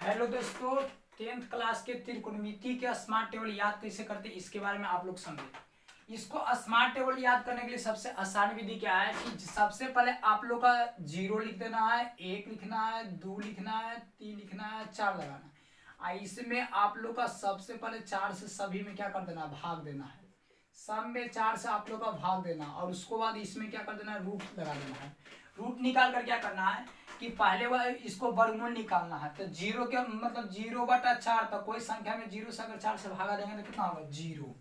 Hello दोस्तों, 10th class के त्रिकोणमिति के स्मार्ट टेबल याद कैसे करते हैं इसके बारे में आप लोग समझे। इसको स्मार्ट टेबल याद करने के लिए सबसे आसान विधि क्या है कि सबसे पहले आप लोग का 0 लिख देना है, 1 लिखना है, 2 लिखना है, 3 लिखना है, 4 लगाना है। इसमें आप लोग का सबसे पहले 4 से सभी में क्या कर देना है, भाग देना है। सब में 4 से आप लोग का भाग देना और उसको बाद इसमें क्या कर देना है, रूट लगा देना है। रूट निकाल कर क्या करना है कि पहले वह इसको वर्गमूल निकालना है। तो 0 के मतलब 0/4, तो कोई संख्या में 0 से अगर 4 से भागा देंगे तो कितना होगा, 0।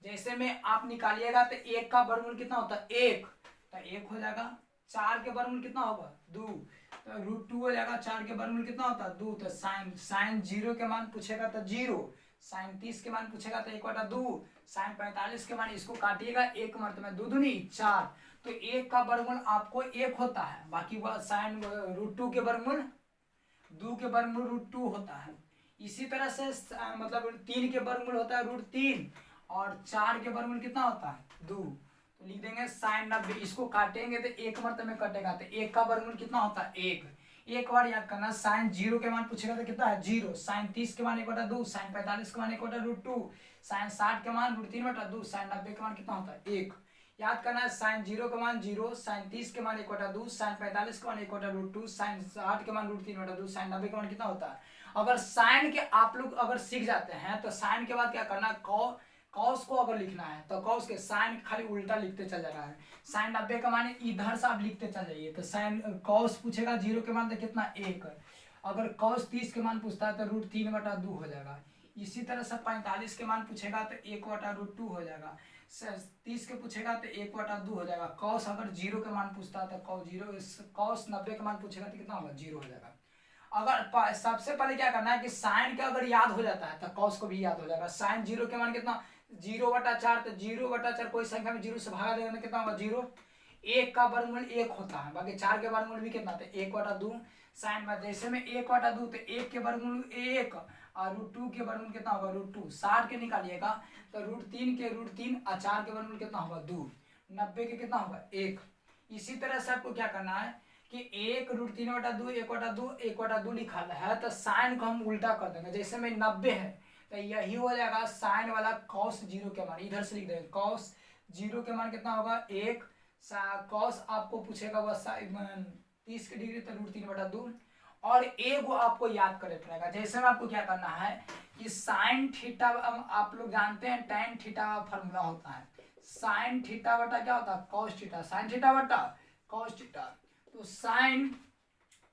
जैसे में आप निकालिएगा तो 1 का वर्गमूल कितना होता है, 1, तो 1 हो जाएगा। 4 के वर्गमूल कितना होगा, 2, तो √2 हो जाएगा। 4 के वर्गमूल कितना होता है, 2, तो साइन 0 के मान पूछेगा तो 0, साइन 30 के मान पूछेगा तो 1/2, साइन 45 के मान, इसको काटिएगा 1 मरतबा 2 दूनी 4, तो 1 का वर्गमूल आपको 1 होता है। बाकी वह साइन √2 के वर्गमूल 2 के वर्गमूल √2 होता है। इसी तरह से मतलब 3 के वर्गमूल होता है √3 और 4 के वर्गमूल कितना होता है, 2। तो लिख देंगे साइन 90, इसको काटेंगे तो 1 मरतबे में कटेगा तो 1 का वर्गमूल कितना होता है, 1। एक बार याद करना, साइन 0 के मान पूछेगा तो कितना है, 0, साइन 30 के मान 1/2, साइन 45 के मान 1/√2, साइन 60 के मान √3/2, साइन 90 के मान कितना होता है, 1। याद करना है, साइन 0 के मान 0, साइन 30 के मान 1/2, साइन 45 के मान 1/√2, साइन 60 के मान √3/2, साइन 90 के मान कितना होता है। अगर साइन के आप लोग अगर सीख जाते हैं तो साइन के बाद क्या करना, कॉस को अगर लिखना है तो कॉस के साइन खाली उल्टा लिखते चल जाना है। साइन 90 का मान इधर से आप लिखते चल जाइए। तो साइन कॉस पूछेगा 0 के मान तो कितना, 1। अगर कॉस 30 के मान पूछता है तो √3/2 हो जाएगा। इसी तरह से 45 के मान पूछेगा तो 1/√2 हो जाएगा। 30 के पूछेगा तो 1/2 हो जाएगा। कॉस अगर 0 के मान पूछता है तो कॉस 90 के मान पूछेगा तो कितना होगा, 0 हो जाएगा। अगर सबसे पहले क्या करना है कि साइन का अगर याद हो जाता है तो कॉस को भी याद हो जाएगा। साइन 0 के मान कितना, 0/4, तो 0/4 कोई संख्या में 0 से भागा देगा तो कितना होगा, 0। 1 का वर्गमूल 1 होता है, बाकी 4 के वर्गमूल भी कितना था, 1/2। साइन में जैसे में 1/2 तो 1 के वर्गमूल 1 और √2 के वर्गमूल कितना होगा, √2। 60 के निकालिएगा तो √3 के √3 और 4 के वर्गमूल कितना होगा, 2। 90 के कितना होगा, 1। इसी तरह से आपको क्या करना है कि 1 √3/2 1/2 लिखा है तो साइन को हम उल्टा कर देंगे। जैसे में 90 है तो यही हो जाएगा साइन वाला कॉस 0 के मान, इधर से लिख देंगे कॉस 0 के मान कितना होगा, 1। कॉस आपको पूछेगा वह 30 की डिग्री तो √3/2 और एक वो आपको याद करे पड़ेगा। जैसे में आपको क्या करना है कि साइन थीटा, आप लोग जानते हैं tan थीटा फॉर्मूला होता है। साइन थीटा बटा क्या होता है, कॉस थीटा, साइन थीटा बटा कॉस थीटा। तो साइन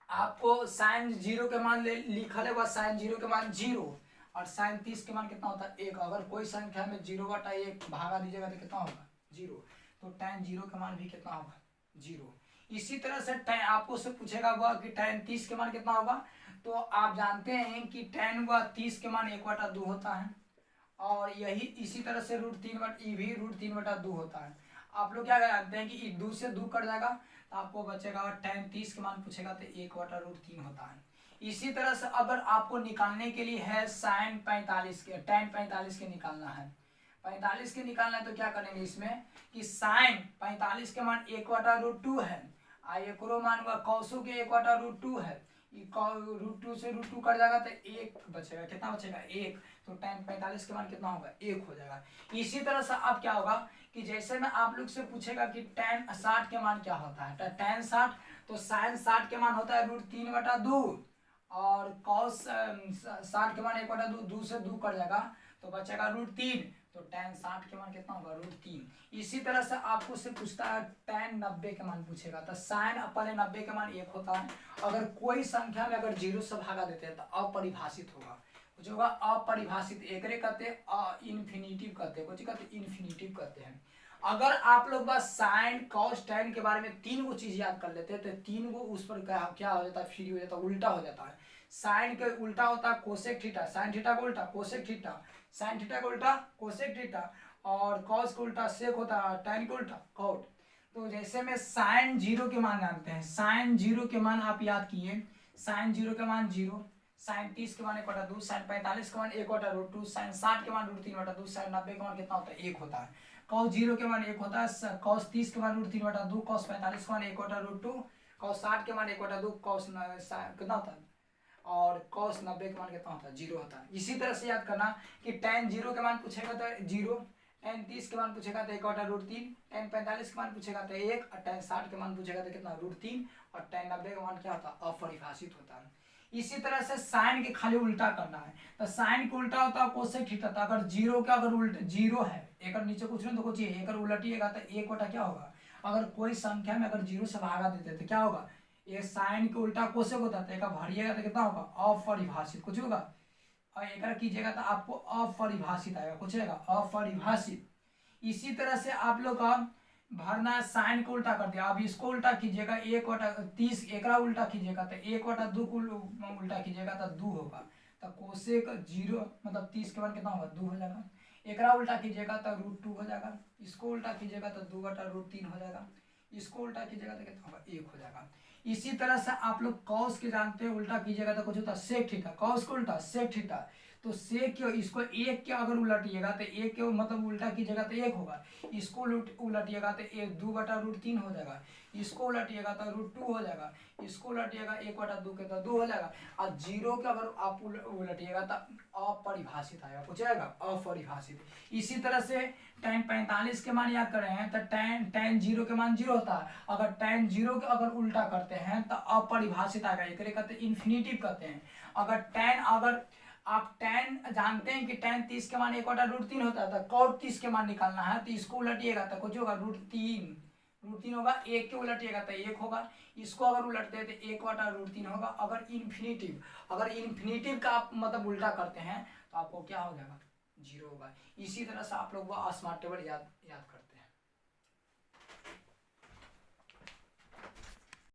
आपको साइन 0 के मान लिखा है वह साइन 0 के मान 0 और साइन 30 के मान कितना होता है, 1। अगर कोई संख्या में 0/1 भागा दीजिएगा तो कितना होगा, 0। तो tan 0 का मान भी कितना होगा, 0। इसी तरह से आपको से पूछेगा वह कि tan 30 के मान कितना होगा। तो आप जानते हैं कि tan व 30 के मान 1/2 होता है और यही इसी तरह से √3 भी √3/2 होता है। आप लोग क्या जानते हैं कि 2 से 2 कट जाएगा तो आपको बचेगा tan 30 के मान पूछेगा तो 1/√3 होता है। इसी तरह से अगर आपको निकालने के लिए है साइन 45 के, tan 45 के निकालना है, 45 के निकालना है तो क्या करेंगे इसमें कि साइन 45 के मान 1/√2 है और एकरो मान व कौसो के 1/√2 है। √2 से √2 कट जाएगा तो 1 बचेगा, कितना बचेगा, 1। तो tan 45 के मान कितना होगा, 1 हो जाएगा। इसी तरह से अब क्या होगा कि जैसे में आप लोग से पूछेगा कि tan 60 के मान क्या होता है, तो tan 60 तो साइन 60 के मान होता है √3/2 और कॉस 60 के मान 1/2, 2 से 2 कट जाएगा तो बचेगा √3। तो tan 60 के मान कितना होगा, √3। इसी तरह से आपको से पूछता है tan 90 के मान पूछेगा तो साइन पहले 90 के मान 1 होता है। अगर कोई संख्या में अगर 0 से भागा देते हैं तो अपरिभाषित होगा, कुछ होगा अपरिभाषित, एक कहते हैं इन्फिनिटिव कहते हैं, कुछ कहते हैं इन्फिनिटिव कहते हैं। अगर आप लोग बस साइन कॉस tan के बारे में 3 गो चीज याद कर लेते हैं तो 3 गो उस पर क्या हो जाता है, फ्री हो जाता है, उल्टा हो जाता है। साइन के उल्टा होता है कोसेक थीटा, साइन थीटा का उल्टा कोसेक थीटा, साइन थीटा का उल्टा कोसेक थीटा और कॉस का उल्टा सेक होता है, tan का उल्टा कॉट। तो जैसे में साइन 0 के मान जानते हैं, साइन 0 के मान आप याद किए, साइन 0 के मान 0, साइन 30 के मान 1/2, साइन 45 के मान 1/√2, साइन 60 के मान √3/2, साइन 90 के मान कितना होता है, 1 होता है। कॉस 0 के मान 1 होता है, कॉस 30 के मान √3/2, कॉस 45 के मान 1/√2, कॉस 60 के मान 1/2, कॉस कितना होता है और cos 90 के मान कितना होता है 0 होता है। इसी तरह से याद करना कि tan 0 के मान पूछेगा तो 0, tan 30 के मान पूछेगा तो 1/√3, tan 45 के मान पूछेगा तो 1 और tan 60 के मान पूछेगा तो कितना √3 और tan 90 का मान क्या होता है अपरिभाषित होता है। इसी तरह से साइन के खाली उल्टा करना है तो साइन के उल्टा होता है कोसेक थीटा। तो अगर 0 का अगर उल्टा 0 है एक नीचे कुछ नहीं तो कुछ एक उलटिएगा तो 1 क्या होगा। अगर कोई संख्या में अगर 0 से भागा देते तो क्या होगा, ये साइन के उल्टा कोसेक होता है, एक भरिएगा तो कितना होगा अपरिभाषित कुछ होगा, और एक कीजिएगा तो आपको अपरिभाषित आएगा कुछ आएगा अपरिभाषित। इसी तरह से आप लोग का भरना है साइन को उल्टा कर दिया, अब इसको उल्टा कीजिएगा 1/30 एकरा उल्टा कीजिएगा तो 1/2 को उल्टा कीजिएगा तो 2 होगा। तो कोसेक 0 मतलब 30 के बाद कितना होगा 2 हो जाएगा। एकरा उल्टा कीजिएगा तो √2 हो जाएगा, इसको उल्टा कीजिएगा तो 2/√3 हो जाएगा, इसको उल्टा कीजिएगा तो कितना होगा 1 हो जाएगा। इसी तरह से आप लोग कॉस के जानते हैं, उल्टा कीजिएगा तो कुछ होता है सेक थीटा, कॉस को उल्टा सेक थीटा। तो सेक के इसको 1 के अगर उलटिएगा तो 1 के मतलब उल्टा कीजिएगा तो 1 होगा, इसको उलटिएगा तो 2/√3 हो जाएगा, इसको उलटिएगा तो √2 हो जाएगा, इसको उलटिएगा 1/2 के तो 2 हो जाएगा, और 0 के अगर आप उलटिएगा तो अपरिभाषित आएगा कुछ आएगा अपरिभाषित। इसी तरह से tan 45 के मान याद कर रहे हैं तो tan 0 के मान 0 होता है, अगर tan 0 के अगर उल्टा करते हैं तो अपरिभाषित आएगा, एक कहते हैं इन्फिनिटिव कहते हैं। अगर आप tan जानते हैं कि tan 30 के मान 1/√3 होता है तो cot 30 के मान निकालना है तो इसको उलटिएगा तो कुछ होगा √3 होगा, 1 के उलटिएगा तो 1 होगा, इसको अगर उलटते हैं तो 1/√3 होगा। अगर इन्फिनिटिव का आप मतलब उल्टा करते हैं तो आपको क्या हो जाएगा 0 होगा। इसी तरह से आप लोग वो स्मार्ट टेबल याद करते हैं।